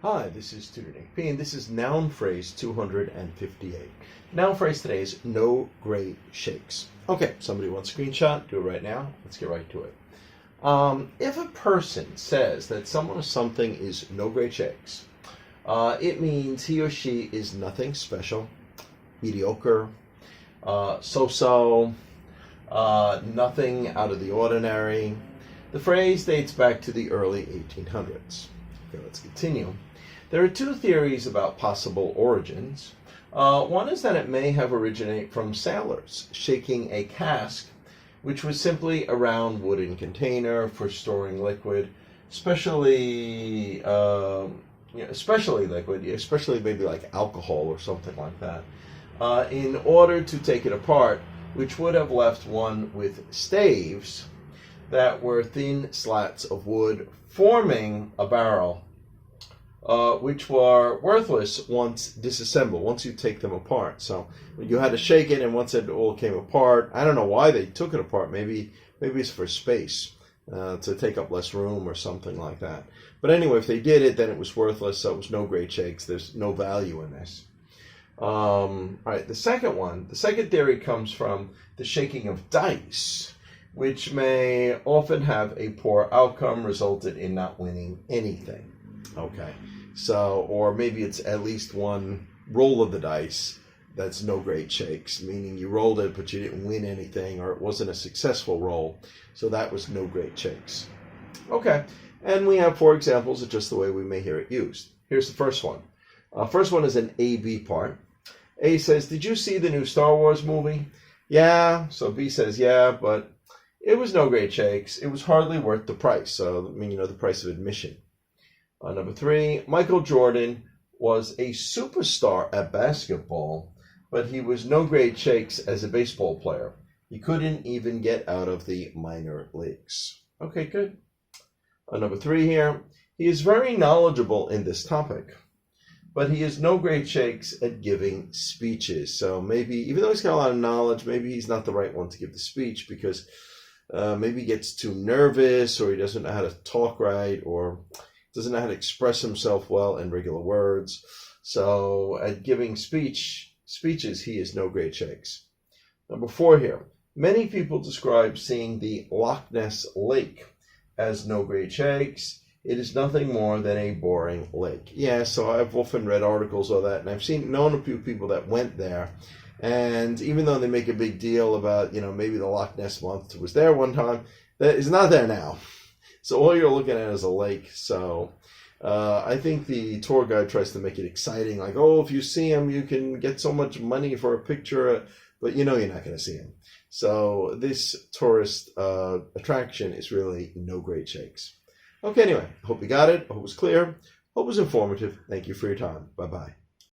Hi, this is Tutor Nick P, and this is noun phrase 258. Noun phrase today is no great shakes. Okay, somebody wants a screenshot, do it right now. Let's get right to it. If a person says that someone or something is no great shakes, it means he or she is nothing special, mediocre, so-so, nothing out of the ordinary. The phrase dates back to the early 1800s. Okay, let's continue. There are two theories about possible origins. One is that it may have originated from sailors shaking a cask, which was simply a round wooden container for storing liquid, especially liquid, especially maybe like alcohol or something like that, in order to take it apart, which would have left one with staves that were thin slats of wood forming a barrel, which were worthless once disassembled, once you take them apart. So you had to shake it, and once it all came apart, I don't know why they took it apart. Maybe it's for space, to take up less room or something like that. But anyway, if they did it, then it was worthless, so it was no great shakes. There's no value in this. All right, the second theory comes from the shaking of dice, which may often have a poor outcome, resulted in not winning anything. Okay, so, or maybe it's at least one roll of the dice that's no great shakes, meaning you rolled it but you didn't win anything, or it wasn't a successful roll, so that was no great shakes. Okay, and we have 4 examples of just the way we may hear it used. Here's the first one. First one is an A-B part. A says, did you see the new Star Wars movie? Yeah. So B says, yeah, but it was no great shakes. It was hardly worth the price. So, the price of admission. Number 3, Michael Jordan was a superstar at basketball, but he was no great shakes as a baseball player. He couldn't even get out of the minor leagues. Okay, good. Number 3 here, he is very knowledgeable in this topic, but he is no great shakes at giving speeches. So maybe, even though he's got a lot of knowledge, maybe he's not the right one to give the speech, because maybe he gets too nervous, or he doesn't know how to talk right, or doesn't know how to express himself well in regular words. So at giving speeches, he is no great shakes. Number 4 here. Many people describe seeing the Loch Ness Lake as no great shakes. It is nothing more than a boring lake. Yeah, so I've often read articles of that, and I've known a few people that went there. And even though they make a big deal about, maybe the Loch Ness Monster was there one time, that is not there now. So all you're looking at is a lake. So I think the tour guide tries to make it exciting, like, oh, if you see him, you can get so much money for a picture, but you're not going to see him. So this tourist attraction is really no great shakes. Okay, anyway, hope you got it. Hope it was clear. Hope it was informative. Thank you for your time. Bye-bye.